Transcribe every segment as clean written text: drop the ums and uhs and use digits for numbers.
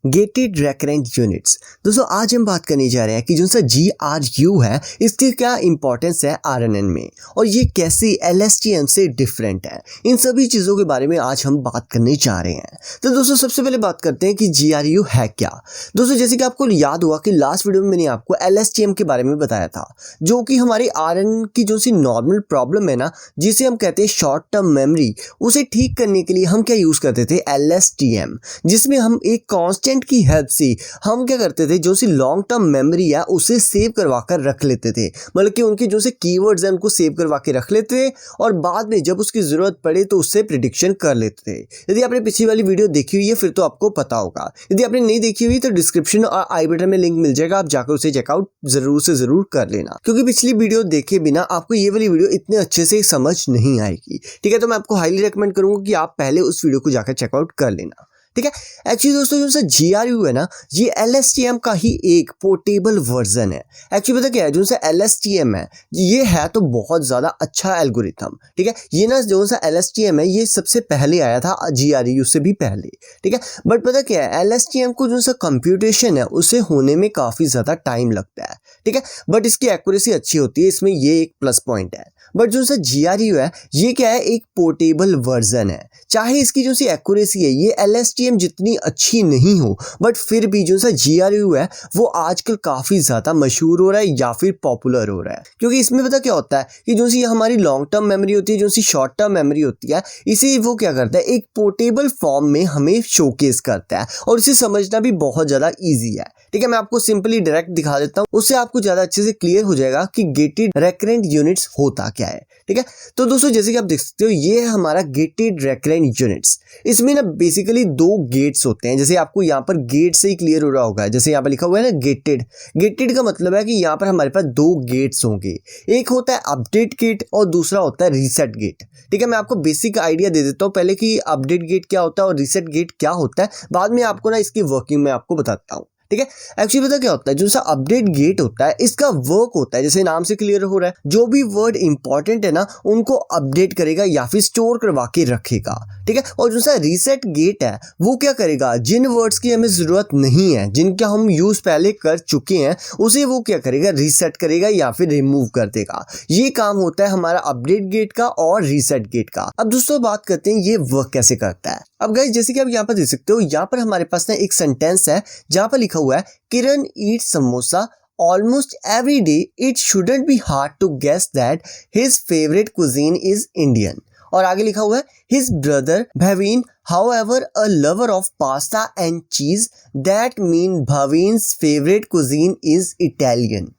Gated recurrent units. दोस्तों आज हम बात करने जा रहे हैं कि जो सा GRU है इसकी क्या इंपॉर्टेंस है RNN में और ये कैसे LSTM से डिफरेंट है। इन सभी चीज़ों के बारे में आज हम बात करने जा रहे हैं। तो दोस्तों सबसे पहले बात करते हैं कि GRU है क्या। दोस्तों जैसे कि आपको याद हुआ कि लास्ट वीडियो में मैंने आपको LSTM के बारे में बताया था, जो कि हमारी RNN की जो सी नॉर्मल प्रॉब्लम है ना, जिसे हम कहते हैं शॉर्ट टर्म मेमोरी, उसे ठीक करने के लिए हम क्या यूज़ करते थे LSTM, जिसमें हम एक कांस्टेंट की हेल्प से हम क्या करते थे, जो सी लॉन्ग टर्म मेमोरी है उसे सेव करवा कर रख लेते थे। मतलब कि उनके जो से कीवर्ड्स हैं उनको सेव करवा के रख लेते थे और बाद में जब उसकी ज़रूरत पड़े तो उससे प्रिडिक्शन कर लेते थे। यदि आपने पिछली वाली वीडियो देखी हुई है फिर तो आपको पता होगा, यदि आपने नहीं देखी हुई तो डिस्क्रिप्शन और आई बटन में लिंक मिल जाएगा, आप जाकर उसे चेकआउट ज़रूर से ज़रूर कर लेना, क्योंकि पिछली वीडियो देखे बिना आपको ये वाली वीडियो इतने अच्छे से समझ नहीं आएगी। ठीक है, तो मैं आपको हाईली रिकमेंड करूँगा कि आप पहले उस वीडियो को जाकर चेकआउट कर लेना। ठीक है, एक्चुअली दोस्तों जो सा GRU है ना, ये LSTM का ही एक पोर्टेबल वर्जन है। एक्चुअली पता क्या है, जो सा LSTM है ये है तो बहुत ज़्यादा अच्छा एल्गोरिथम। ठीक है, ये ना जो सा LSTM है ये सबसे पहले आया था GRU से भी पहले। ठीक है, बट पता क्या है, LSTM को जो सा कंप्यूटेशन है उसे होने में काफ़ी ज़्यादा टाइम लगता है। ठीक है, बट इसकी एक्यूरेसी अच्छी होती है, इसमें ये एक प्लस पॉइंट है। बट जो सा GRU है ये क्या है, एक पोर्टेबल वर्जन है। चाहे इसकी जो सी एक्यूरेसी है ये LSTM जितनी अच्छी नहीं हो, बट फिर भी जो सा GRU है वो आजकल काफ़ी ज़्यादा मशहूर हो रहा है या फिर पॉपुलर हो रहा है, क्योंकि इसमें पता क्या होता है कि जो सी हमारी लॉन्ग टर्म मेमोरी होती है, जो सी शॉर्ट टर्म मेमोरी होती है, इसे वो क्या करता है एक पोर्टेबल फॉर्म में हमें शोकेस करता है और इसे समझना भी बहुत ज़्यादा ईजी है। ठीक है, मैं आपको सिंपली डायरेक्ट दिखा देता हूँ, उससे आपको ज़्यादा अच्छे से क्लियर हो जाएगा कि गेटेड रेकरेंट यूनिट्स होता क्या है। ठीक है, तो दोस्तों जैसे कि आप देख सकते हो ये है हमारा गेटेड रेकरेंट यूनिट्स। इसमें ना बेसिकली दो गेट्स होते हैं, जैसे आपको यहाँ पर गेट से ही क्लियर हो रहा होगा, जैसे यहाँ पर लिखा हुआ है ना गेटेड। गेटेड का मतलब है कि यहाँ पर हमारे पास दो गेट्स होंगे, एक होता है अपडेट गेट और दूसरा होता है रीसेट गेट। ठीक है, मैं आपको बेसिक आइडिया दे देता हूँ पहले कि अपडेट गेट क्या होता है और रीसेट गेट क्या होता है, बाद में आपको ना इसकी वर्किंग में आपको बताता हूँ। ठीक है, एक्चुअली पता क्या होता है, जो सा अपडेट गेट होता है इसका वर्क होता है, जैसे नाम से क्लियर हो रहा है, जो भी वर्ड इंपॉर्टेंट है ना उनको अपडेट करेगा या फिर स्टोर करवा के रखेगा। ठीक है, और जो सा रीसेट गेट है वो क्या करेगा, जिन वर्ड्स की हमें ज़रूरत नहीं है, जिनका हम यूज़ पहले कर चुके हैं, उसे वो क्या करेगा, रीसेट करेगा या फिर रिमूव कर देगा। ये काम होता है हमारा अपडेट गेट का और रीसेट गेट का। अब दोस्तों बात करते हैं ये वर्क कैसे करता है। अब गाइस जैसे कि आप यहाँ पर देख सकते हो, यहाँ पर हमारे पास ना एक सेंटेंस है जहाँ पर लिखा हुआ है किरण ईट samosa almost every day. It shouldn't be hard to guess that his favorite cuisine is Indian. और आगे लिखा हुआ है his brother Bhavin, however, a lover of pasta and cheese. That mean Bhavin's favorite cuisine is Italian.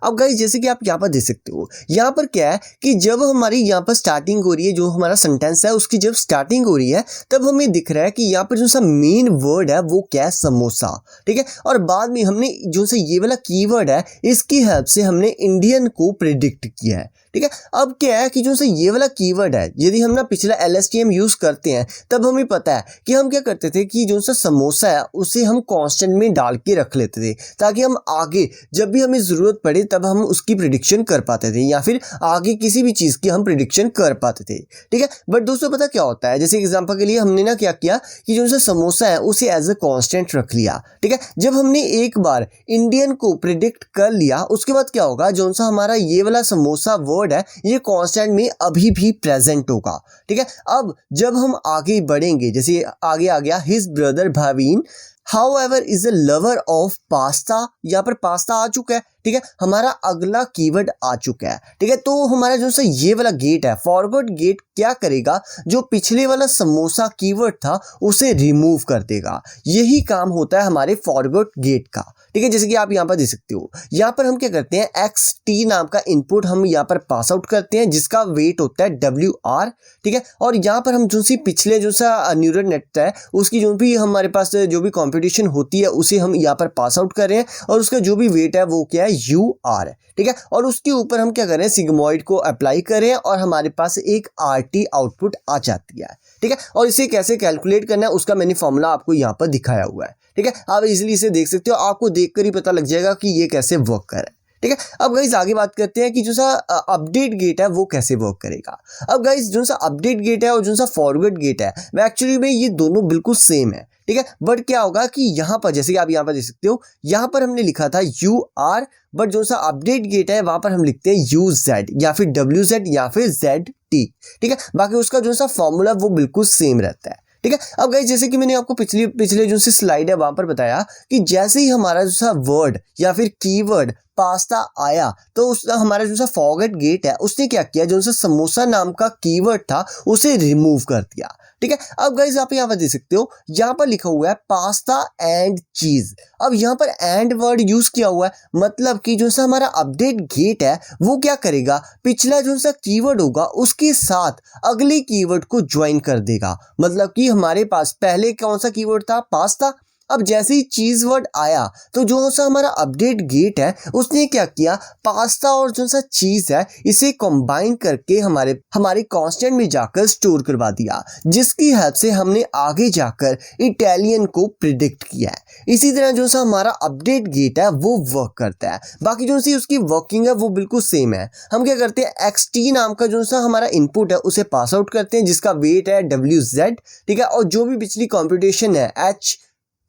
अब guys जैसे कि आप यहाँ पर देख सकते हो, यहाँ पर क्या है कि जब हमारी यहाँ पर स्टार्टिंग हो रही है, जो हमारा सेंटेंस है उसकी जब स्टार्टिंग हो रही है तब हमें दिख रहा है कि यहाँ पर जो सा मेन वर्ड है वो क्या है, समोसा। ठीक है, और बाद में हमने जो सा ये वाला कीवर्ड है इसकी हेल्प से हमने इंडियन को प्रिडिक्ट किया है। ठीक है, अब क्या है कि जो सा ये वाला कीवर्ड है, यदि हम ना पिछला LSTM यूज़ करते हैं तब हमें पता है कि हम क्या करते थे कि जो सा समोसा है उसे हम कांस्टेंट में डाल के रख लेते थे, ताकि हम आगे जब भी हमें ज़रूरत पड़े तब हम उसकी प्रिडिक्शन कर पाते थे या फिर आगे किसी भी चीज़ की हम प्रिडिक्शन कर पाते थे। ठीक है, बट दोस्तों पता क्या होता है, जैसे एग्जांपल के लिए हमने ना क्या किया कि जो सा समोसा है उसे एज अ कांस्टेंट रख लिया। ठीक है, जब हमने एक बार इंडियन को प्रिडिक्ट कर लिया उसके बाद क्या होगा, जो सा हमारा ये वाला समोसा वर्ड है ये कांस्टेंट में अभी भी प्रेजेंट होगा। ठीक है, अब जब हम आगे बढ़ेंगे, जैसे आगे आ गया his brother Bhavin however is a lover of pasta, यहाँ पर पास्ता आ चुका है। ठीक है, हमारा अगला कीवर्ड आ चुका है। ठीक है, तो हमारा जो सा ये वाला गेट है फॉरवर्ड गेट क्या करेगा, जो पिछले वाला समोसा कीवर्ड था उसे रिमूव कर देगा। यही काम होता है हमारे फॉरवर्ड गेट का। ठीक है, जैसे कि आप यहाँ पर देख सकते हो, यहाँ पर हम क्या करते हैं XT नाम का इनपुट हम यहाँ पर पास आउट करते हैं जिसका वेट होता है WR। ठीक है, और यहाँ पर हम जो सी पिछले जो सा न्यूरल नेट है उसकी जो भी हमारे पास जो भी कंप्यूटेशन होती है उसे हम यहाँ पर पास आउट कर रहे हैं और उसका जो भी वेट है वो क्या है UR। ठीक है, और उसके ऊपर हम क्या कर रहे हैं, सिग्मॉइड को अप्लाई कर रहे हैं और हमारे पास एक RT आउटपुट आ जाती है। ठीक है, और इसे कैसे कैलकुलेट करना है उसका मैंने फॉर्मूला आपको यहाँ पर दिखाया हुआ है। ठीक है, आप इजीली इसे देख सकते हो, आपको देखकर ही पता लग जाएगा कि ये कैसे वर्क कर रहा है। ठीक है, अब गाइज आगे बात करते हैं कि जो सा अपडेट गेट है वो कैसे वर्क करेगा। अब गाइज जो सा अपडेट गेट है और जो सा फॉरवर्ड गेट है, मैं एक्चुअली में ये दोनों बिल्कुल सेम है। ठीक है। बट क्या होगा कि यहाँ पर जैसे कि आप यहाँ पर देख सकते हो, यहाँ पर हमने लिखा था UR, बट जो सा अपडेट गेट है वहां पर हम लिखते हैं UZ या फिर WZ या फिर ZT, ठीक है। बाकी उसका जो सा फॉर्मूला वो बिल्कुल सेम रहता है, ठीक है। अब गाइस जैसे कि मैंने आपको पिछले जो सी स्लाइड है वहां पर बताया कि जैसे ही हमारा जो सा वर्ड या फिर कीवर्ड पास्ता आया तो उस हमारा जो सा फॉरगेट गेट है उसने क्या किया, जो सा समोसा नाम का कीवर्ड था उसे रिमूव कर दिया, ठीक है। अब गाइस आप यहाँ पर देख सकते हो, यहाँ पर लिखा हुआ है पास्ता एंड चीज। अब यहाँ पर एंड वर्ड यूज किया हुआ है, मतलब कि जो सा हमारा अपडेट गेट है वो क्या करेगा, पिछला जो सा कीवर्ड होगा उसके साथ अगले कीवर्ड को ज्वाइन कर देगा। मतलब कि हमारे पास पहले कौन सा कीवर्ड था, पास्ता। अब जैसे ही चीज वर्ड आया तो जो सा हमारा अपडेट गेट है उसने क्या किया, पास्ता और जो सा चीज है इसे कंबाइन करके हमारे कांस्टेंट में जाकर स्टोर करवा दिया, जिसकी हेल्प से हमने आगे जाकर इटालियन को प्रिडिक्ट किया है। इसी तरह जो सा हमारा अपडेट गेट है वो वर्क करता है। बाकी जो सी उसकी वर्किंग है वो बिल्कुल सेम है। हम क्या करते हैं, XT नाम का जो सा हमारा इनपुट है उसे पास आउट करते हैं जिसका वेट है WZ, ठीक है। और जो भी पिछली कंप्यूटेशन है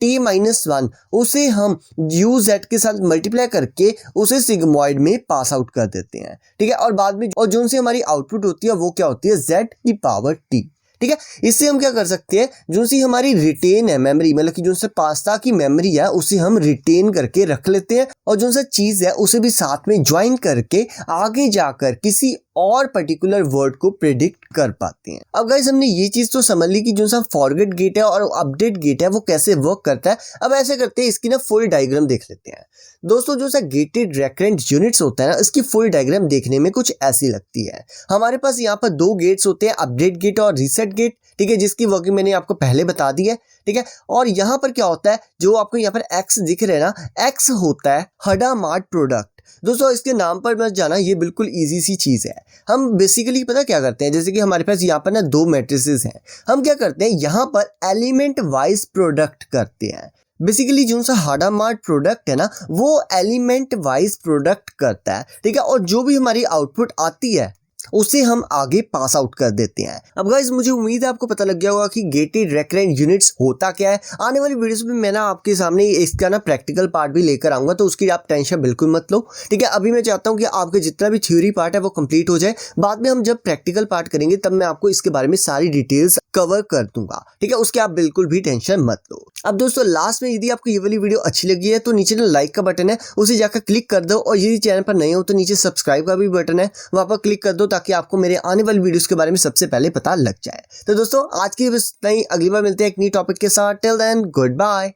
HT-1 उसे हम UZ के साथ मल्टीप्लाई करके उसे सिग्मॉइड में पास आउट कर देते हैं, ठीक है। और बाद में और जो से हमारी आउटपुट होती है वो क्या होती है, Z⁻T, ठीक है। इससे हम क्या कर सकते हैं, जो सी हमारी रिटेन है मेमोरी, मतलब कि जो से पास्ता की मेमोरी है उसे हम रिटेन करके रख लेते हैं और जो सा चीज है उसे भी साथ में ज्वाइन करके आगे जाकर किसी और पर्टिकुलर वर्ड को प्रेडिक्ट कर पाते हैं। अब गाइस हमने ये चीज तो समझ ली कि जो सा फॉरगेट गेट है और अपडेट गेट है वो कैसे वर्क करता है। अब ऐसे करते हैं, इसकी ना फुल डायग्राम देख लेते हैं। दोस्तों जो सा गेटेड रेकरेंट यूनिट्स होता है ना, इसकी फुल डायग्राम देखने में कुछ ऐसी लगती है। हमारे पास यहाँ पर दो गेट्स होते हैं, अपडेट गेट और रीसेट गेट, ठीक है, जिसकी वर्किंग मैंने आपको पहले बता दी है, ठीक है। और यहाँ पर क्या होता है, जो आपको यहाँ पर X दिख रहा है ना, X होता है हडामार्ट प्रोडक्ट। दोस्तों इसके नाम पर मत जाना, ये बिल्कुल इजी सी चीज है। हम बेसिकली पता क्या करते हैं, जैसे कि हमारे पास यहाँ पर ना दो मैट्रिसेस हैं, हम क्या करते हैं यहाँ पर एलिमेंट वाइज प्रोडक्ट करते हैं। बेसिकली जो सा हडामार्ट प्रोडक्ट है ना वो एलिमेंट वाइज प्रोडक्ट करता है, ठीक है। और जो भी हमारी आउटपुट आती है उसे हम आगे पास आउट कर देते हैं। अब गाइस मुझे उम्मीद है आपको पता लग गया होगा कि गेटेड रेकरेंट यूनिट्स होता क्या है। आने वाली वीडियोस में मैं ना आपके सामने इसका ना प्रैक्टिकल पार्ट भी लेकर आऊंगा, तो उसकी आप टेंशन बिल्कुल मत लो, ठीक है। अभी मैं चाहता हूं कि आपके जितना भी थ्योरी पार्ट है वो कंप्लीट हो जाए, बाद में हम जब प्रैक्टिकल पार्ट करेंगे तब मैं आपको इसके बारे में सारी डिटेल्स कवर कर दूंगा, ठीक है। उसके आप बिल्कुल भी टेंशन मत लो। अब दोस्तों लास्ट में यदि आपको ये वाली वीडियो अच्छी लगी है तो नीचे ना लाइक का बटन है उसे जाकर क्लिक कर दो, और यदि चैनल पर नए हो तो नीचे सब्सक्राइब का भी बटन है वहां पर क्लिक कर दो, ताकि आपको मेरे आने वाली वीडियोस के बारे में सबसे पहले पता लग जाए। तो दोस्तों आज की बस नहीं, अगली बार मिलते हैं एक नई टॉपिक के साथ। Till then good bye.